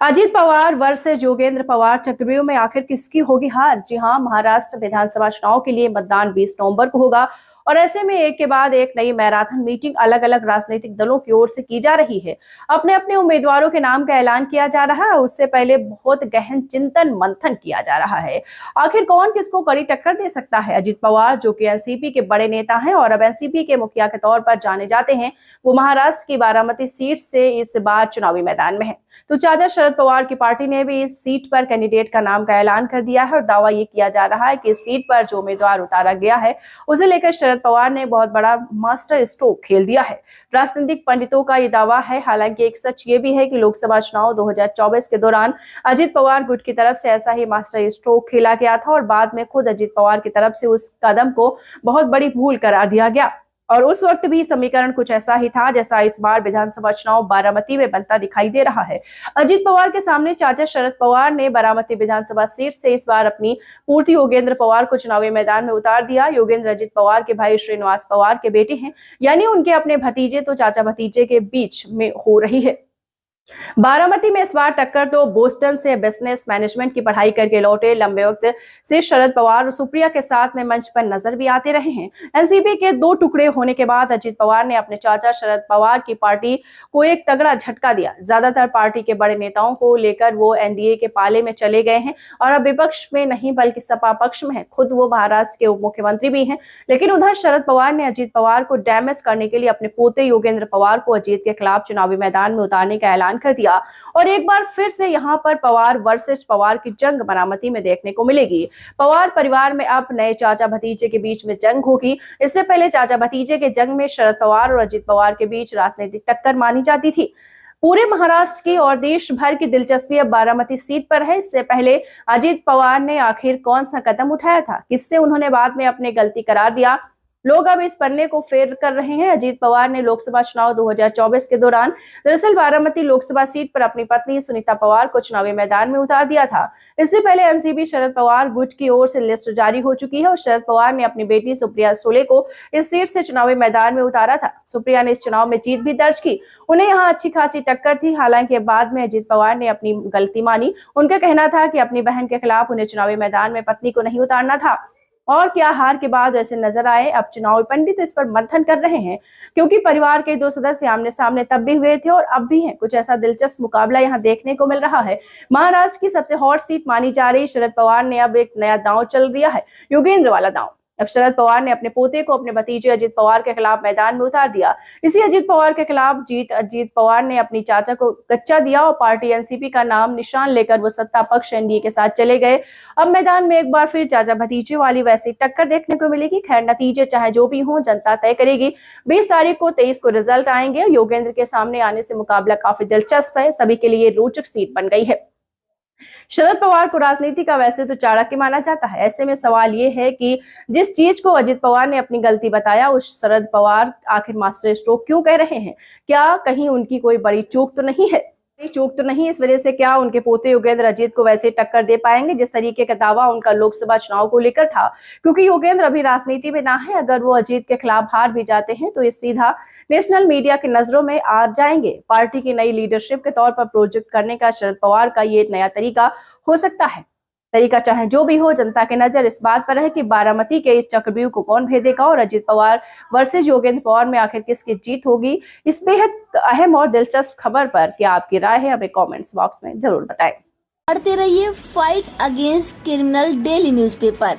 Ajit Pawar versus Yogendra Pawar चक्रव्यूह में आखिर किसकी होगी हार। जी हां, महाराष्ट्र विधानसभा चुनाव के लिए मतदान 20 नवंबर को होगा और ऐसे में एक के बाद एक नई मैराथन मीटिंग अलग अलग राजनीतिक दलों की ओर से की जा रही है। अपने अपने उम्मीदवारों के नाम का ऐलान किया जा रहा है। उससे पहले बहुत गहन चिंतन मंथन किया जा रहा है। आखिर कौन किसको कड़ी टक्कर दे सकता है। अजीत पवार जो कि एनसीपी के बड़े नेता हैं और अब एनसीपी के मुखिया के तौर पर जाने जाते हैं, वो महाराष्ट्र की बारामती सीट से इस बार चुनावी मैदान में है। तो चाचा शरद पवार की पार्टी ने भी इस सीट पर कैंडिडेट का नाम का ऐलान कर दिया है और दावा ये किया जा रहा है कि इस सीट पर जो उम्मीदवार उतारा गया है उसे लेकर शरद पवार ने बहुत बड़ा मास्टर स्ट्रोक खेल दिया है। राजनीतिक पंडितों का ये दावा है। हालांकि एक सच ये भी है कि लोकसभा चुनाव 2024 के दौरान अजीत पवार गुट की तरफ से ऐसा ही मास्टर स्ट्रोक खेला गया था और बाद में खुद अजीत पवार की तरफ से उस कदम को बहुत बड़ी भूल करार दिया गया। और उस वक्त भी समीकरण कुछ ऐसा ही था जैसा इस बार विधानसभा चुनाव बारामती में बनता दिखाई दे रहा है। अजीत पवार के सामने चाचा शरद पवार ने बारामती विधानसभा सीट से इस बार अपनी पूर्ति योगेंद्र पवार को चुनावी मैदान में उतार दिया। योगेंद्र अजीत पवार के भाई श्रीनिवास पवार के बेटे हैं, यानी उनके अपने भतीजे, तो चाचा भतीजे के बीच में हो रही है। बारामती में इस बार टक्कर तो बोस्टन से बिजनेस मैनेजमेंट की पढ़ाई करके लौटे लंबे वक्त से शरद पवार और सुप्रिया के साथ में मंच पर नजर भी आते रहे हैं। एनसीपी के दो टुकड़े होने के बाद अजीत पवार ने अपने चाचा शरद पवार की पार्टी को एक तगड़ा झटका दिया। ज्यादातर पार्टी के बड़े नेताओं को लेकर वो एनडीए के पाले में चले गए हैं और अब विपक्ष में नहीं बल्कि सपा पक्ष में है। खुद वो महाराष्ट्र के उप मुख्यमंत्री भी हैं। लेकिन उधर शरद पवार ने अजीत पवार को डैमेज करने के लिए अपने पोते योगेंद्र पवार को अजीत के खिलाफ चुनावी मैदान में उतारने का ऐलान कर दिया और एक बार फिर से यहां पर पवार वर्सेस पवार की जंग बारामती में देखने को मिलेगी। पवार परिवार में अब नए चाचा भतीजे के बीच में जंग होगी। इससे पहले चाचा भतीजे के जंग में शरद पवार और अजीत पवार के बीच राजनीतिक टक्कर मानी जाती थी। पूरे महाराष्ट्र की और देश भर की दिलचस्पी अब बारामती सीट पर है। इससे पहले अजीत पवार ने आखिर कौन सा कदम उठाया था, किससे उन्होंने बाद में अपनी गलती करार दिया, लोग अब इस पन्ने को फेर कर रहे हैं। अजीत पवार ने लोकसभा चुनाव 2024 के दौरान दरअसल बारामती लोकसभा सीट पर अपनी पत्नी सुनीता पवार को चुनावी मैदान में उतार दिया था। इससे पहले एनसीपी शरद पवार गुट की ओर से लिस्ट जारी हो चुकी है और शरद पवार ने अपनी बेटी सुप्रिया सुले को इस सीट से चुनावी मैदान में उतारा था। सुप्रिया ने इस चुनाव में जीत भी दर्ज की। उन्हें यहाँ अच्छी खासी टक्कर थी। हालांकि बाद में अजीत पवार ने अपनी गलती मानी। उनका कहना था कि अपनी बहन के खिलाफ उन्हें चुनावी मैदान में पत्नी को नहीं उतारना था। और क्या हार के बाद ऐसे नजर आए। अब चुनावी पंडित इस पर मंथन कर रहे हैं क्योंकि परिवार के दो सदस्य आमने सामने तब भी हुए थे और अब भी हैं। कुछ ऐसा दिलचस्प मुकाबला यहां देखने को मिल रहा है। महाराष्ट्र की सबसे हॉट सीट मानी जा रही शरद पवार ने अब एक नया दांव चल दिया है, योगेंद्र वाला दांव। अब शरद पवार ने अपने पोते को अपने भतीजे अजीत पवार के खिलाफ मैदान में उतार दिया। इसी अजीत पवार के खिलाफ जीत अजीत पवार ने अपनी चाचा को कच्चा दिया और पार्टी एनसीपी का नाम निशान लेकर वो सत्ता पक्ष एनडीए के साथ चले गए। अब मैदान में एक बार फिर चाचा भतीजे वाली वैसी टक्कर देखने को मिलेगी। खैर, नतीजे चाहे जो भी हो जनता तय करेगी। 20 तारीख को 23 को रिजल्ट आएंगे। योगेंद्र के सामने आने से मुकाबला काफी दिलचस्प है। सभी के लिए रोचक सीट बन गई है। शरद पवार को राजनीति का वैसे तो चाणक्य माना जाता है। ऐसे में सवाल ये है कि जिस चीज को अजीत पवार ने अपनी गलती बताया उस शरद पवार आखिर मास्टर स्ट्रोक क्यों कह रहे हैं। क्या कहीं उनकी कोई बड़ी चूक तो नहीं है। इस वजह से क्या उनके पोते योगेंद्र अजीत को वैसे टक्कर दे पाएंगे जिस तरीके का दावा उनका लोकसभा चुनाव को लेकर था। क्योंकि योगेंद्र अभी राजनीति में ना है। अगर वो अजीत के खिलाफ हार भी जाते हैं तो इस सीधा नेशनल मीडिया की नजरों में आ जाएंगे। पार्टी की नई लीडरशिप के तौर पर प्रोजेक्ट करने का शरद पवार का ये नया तरीका हो सकता है। तरीका चाहे जो भी हो, जनता की नजर इस बात पर है कि बारामती के इस चक्रव्यूह को कौन भेदेगा और अजीत पवार वर्सेस योगेंद्र पवार में आखिर किसकी जीत होगी। इस बेहद अहम और दिलचस्प खबर पर क्या आपकी राय है, हमें कमेंट्स बॉक्स में जरूर बताएं। पढ़ते रहिए fight against criminal daily newspaper.